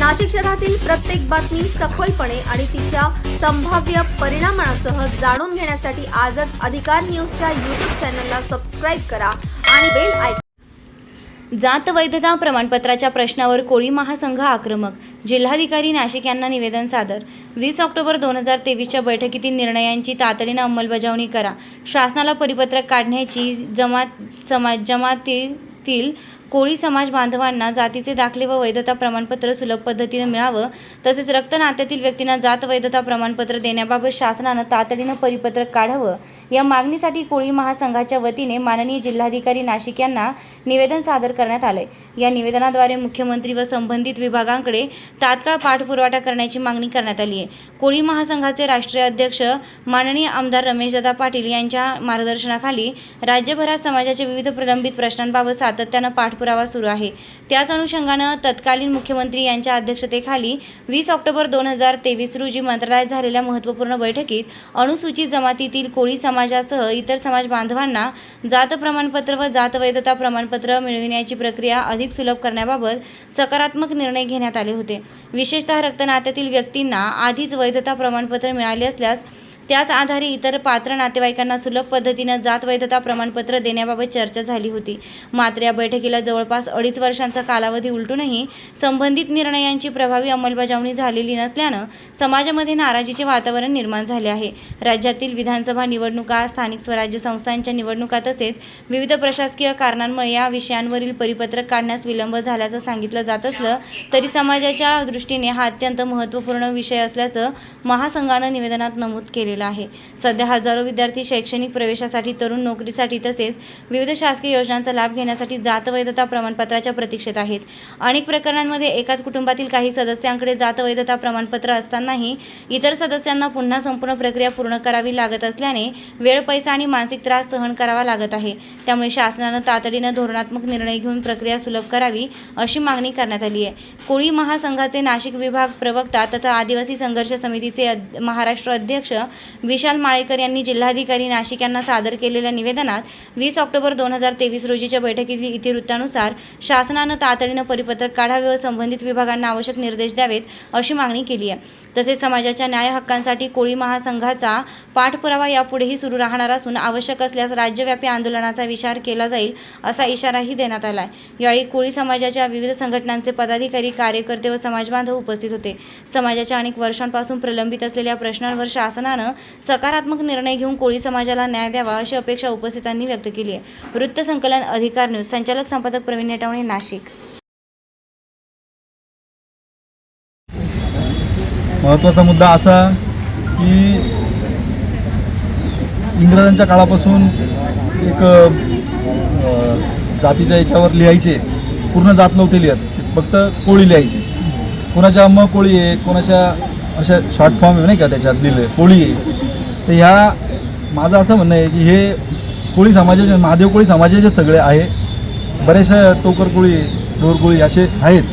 नाशिक शहरातील प्रत्येक बातमी सखोलपणे आणि तिच्या संभाव्य परिणामांसह जाणून घेण्यासाठी आजच अधिकार न्यूजच्या YouTube चॅनलला सबस्क्राइब करा आणि बेल आयकॉन। जात वैधता प्रमाणपत्राच्या प्रश्नावर कोळी महासंघ आक्रमक। जिल्हाधिकारी नाशिक यांना निवेदन सादर। 20 ऑक्टोबर 2023च्या बैठकीतील निर्णयांची तातडीने अंमलबजावणी करा। शासनाला परिपत्रक काढण्याची जमातीतील कोळी समाज बांधवांना जातीचे दाखले व वैधता प्रमाणपत्र सुलभ पद्धतीने मिळावं, तसेच रक्त नात्यातील व्यक्तींना जात वैधता प्रमाणपत्र देण्याबाबत शासनानं तातडीने परिपत्रक काढावं, या मागणीसाठी कोळी महासंघाच्या वतीने माननीय जिल्हाधिकारी नाशिक यांना निवेदन सादर करण्यात आले। या निवेदनाद्वारे मुख्यमंत्री व संबंधित विभागांकडे तात्काळ पाठपुरावा करण्याची मागणी करण्यात आली आहे। कोळी महासंघाचे राष्ट्रीय अध्यक्ष माननीय आमदार रमेशदादा पाटील यांच्या मार्गदर्शनाखाली राज्यभरात समाजाच्या विविध प्रलंबित प्रश्नांबाबत सातत्यानं पाठपुरावा सुरू आहे। त्याच अनुषंगानं तत्कालीन मुख्यमंत्री यांच्या अध्यक्षतेखाली 20 ऑक्टोबर 2023 रोजी मंत्रालयात झालेल्या महत्त्वपूर्ण बैठकीत अनुसूचित जमातीतील कोळी समाजासह इतर समाज बांधवांना जात प्रमाणपत्र व जात वैधता प्रमाणपत्र मिळविण्याची प्रक्रिया अधिक सुलभ करण्याबाबत सकारात्मक निर्णय घेण्यात आले होते। विशेषतः रक्त नात्यातील व्यक्तींना आधीच वैधता प्रमाणपत्र मिळाले असल्यास त्याच आधारे इतर पात्र नातेवाईकांना सुलभ पद्धतीने जात वैधता प्रमाणपत्र देण्याबाबत चर्चा झाली होती। मात्र या बैठकीला जवळपास 2.5 वर्षांचा कालावधी उलटूनही संबंधित निर्णयांची प्रभावी अंमलबजावणी झालेली नसल्यानं समाजामध्ये नाराजीचे वातावरण निर्माण झाले आहे। राज्यातील विधानसभा निवडणुका, स्थानिक स्वराज्य संस्थांच्या निवडणुका तसेच विविध प्रशासकीय कारणांमुळे या विषयांवरील परिपत्रक काढण्यास विलंब झाल्याचं सांगितलं जात असलं तरी समाजाच्या दृष्टीने हा अत्यंत महत्त्वपूर्ण विषय असल्याचं महासंघानं निवेदनात नमूद केले आहे। सध्या हजारो विद्यार्थी शैक्षणिक प्रवेशासाठी, तरुण नोकरीसाठी तसेच विविध शासकीय योजनांचा लाभ घेण्यासाठी जात वैधता प्रमाणपत्राच्या प्रतीक्षेत आहेत। अनेक प्रकरणांमध्ये एकाच कुटुंबातील काही सदस्यांकडे जात वैधता प्रमाणपत्र असतानाही इतर सदस्यांना पुन्हा संपूर्ण प्रक्रिया पूर्ण करावी लागत असल्याने वेळ, पैसा आणि मानसिक त्रास सहन करावा लागत आहे। त्यामुळे शासनानं तातडीनं धोरणात्मक निर्णय घेऊन प्रक्रिया सुलभ करावी अशी मागणी करण्यात आली आहे। कोळी महासंघाचे नाशिक विभाग प्रवक्ता तथा आदिवासी संघर्ष समितीचे महाराष्ट्र अध्यक्ष विशाल माळेकर यांनी जिल्हाधिकारी नाशिक यांना सादर केलेल्या निवेदनात 20 ऑक्टोबर 2023 रोजीच्या बैठकीतील इतिवृत्तानुसार शासनानं तातडीनं परिपत्रक काढावे व संबंधित विभागांना आवश्यक निर्देश द्यावेत अशी मागणी केली आहे। तसेच समाजाच्या न्याय हक्कांसाठी कोळी महासंघाचा पाठपुरावा यापुढेही सुरू राहणार असून आवश्यक असल्यास राज्यव्यापी आंदोलनाचा विचार केला जाईल असा इशाराही देण्यात आला आहे। यावेळी कोळी समाजाच्या विविध संघटनांचे पदाधिकारी, कार्यकर्ते व समाजबांधव उपस्थित होते। समाजाच्या अनेक वर्षांपासून प्रलंबित असलेल्या प्रश्नांवर शासनानं सकारात्मक निर्णय घेऊन कोळी समाजाला न्याय द्यावा अशी अपेक्षा उपस्थितांनी व्यक्त केली आहे। वृत्त संकलन अधिकार न्यूज, संचालक संपादक प्रवीण नेटावणे, नाशिक। महत्त्वाचा मुद्दा असा की इंग्रजांच्या काळापासून एक जातीच्या याच्यावर लिहायचे, पूर्ण जात नव्हते लिहत, फक्त कोळी लिहायचे। कोणाच्या कोळी आहे, कोणाच्या अशा शॉर्ट फॉर्म आहे नाही का त्याच्यात लिहिलं कोळी आहे। तर ह्या माझं असं म्हणणं आहे की हे कोळी समाजाचे, महादेव कोळी समाजाचे सगळे आहे, बरेचशा टोकर कोळी, ढोर कोळी असे आहेत।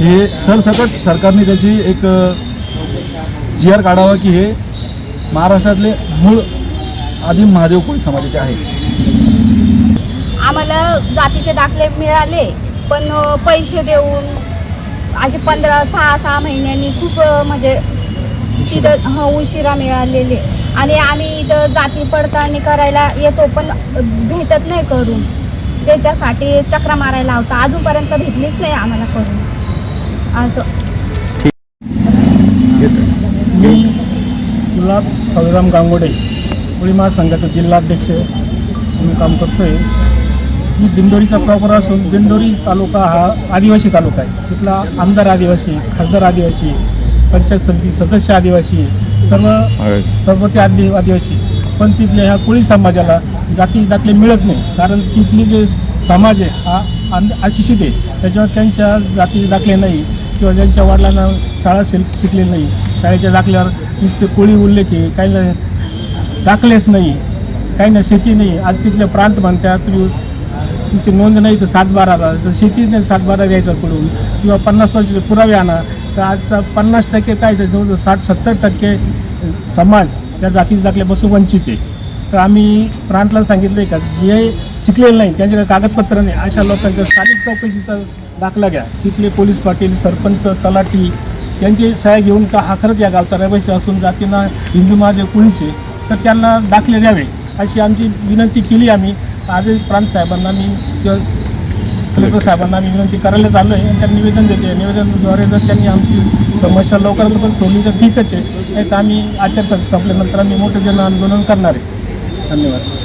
हे सरसकट सरकारने त्याची एक GR काढावा की हे महाराष्ट्रातले मूळ आदिम महादेव कोळी समाजाचे आहेत। आम्हाला जातीचे दाखले मिळाले, पण पैसे देऊन असे 6 महिन्यांनी खूप म्हणजे तिथं उशिरा मिळालेले, आणि आम्ही इथं जाती पडताळणी करायला येतो पण भेटत नाही करून, त्याच्यासाठी चक्रा मारायला होता, अजूनपर्यंत भेटलीच नाही आम्हाला करून असं। मी गुलाब सावराम गांगोडे, कोळी महासंघाचा जिल्हाध्यक्ष म्हणून काम करतो आहे। मी दिंडोरीचा प्रॉपर असून दिंडोरी तालुका हा आदिवासी तालुका आहे। तिथला आमदार आदिवासी, खासदार आदिवासी, पंचायत समिती सदस्य आदिवासी, सर्वती आदिवासी, पण तिथल्या ह्या कोळी समाजाला जाती दाखले मिळत नाही, कारण तिथली जे समाज आहे हा अशिक्षित आहे। त्याच्यावर त्यांच्या जातीचे दाखले नाही किंवा ज्यांच्या वडिलांना शाळा शिकले नाही, शाळेच्या दाखल्यावर नुसते कोळी उरले की काही ना दाखलेच नाही, काही ना शेती नाही। आज तिथले प्रांत म्हणतात तुमची नोंद नाही तर 7-12, तर शेतीने 7-12 द्यायचा कडून किंवा 50 वर्षाचे पुरावे आणा, तर आज 50% काय त्याच्यावर 60-70% समाज त्या जातीच्या दाखल्यापासून वंचित आहे। तर आम्ही प्रांतला सांगितलं आहे का जे शिकलेलं नाही, त्यांच्याकडे कागदपत्र नाही, अशा लोकांच्या स्थानिक चौकशीचा दाखला घ्या. तिथले पोलीस पाटील, सरपंच, तलाठी यांची सह्या घेऊन का हा खरंच या गावचा रहिवासी असून जातीनं हिंदू महादेव कुळीचे, तर त्यांना दाखले द्यावे अशी आमची विनंती केली आम्ही. आजही प्रांत साहेबांना मी किंवा कलेक्टर साहेबांना मी विनंती करायला चाललो आहे आणि त्यांना निवेदन देते. निवेदनाद्वारे जर त्यांनी आमची समस्या लवकरात लवकर सोडली तर ठीकच आहे, नाही तर आम्ही आचारसंहिता संपल्यानंतर आम्ही मोठं जन आंदोलन करणार आहे. धन्यवाद.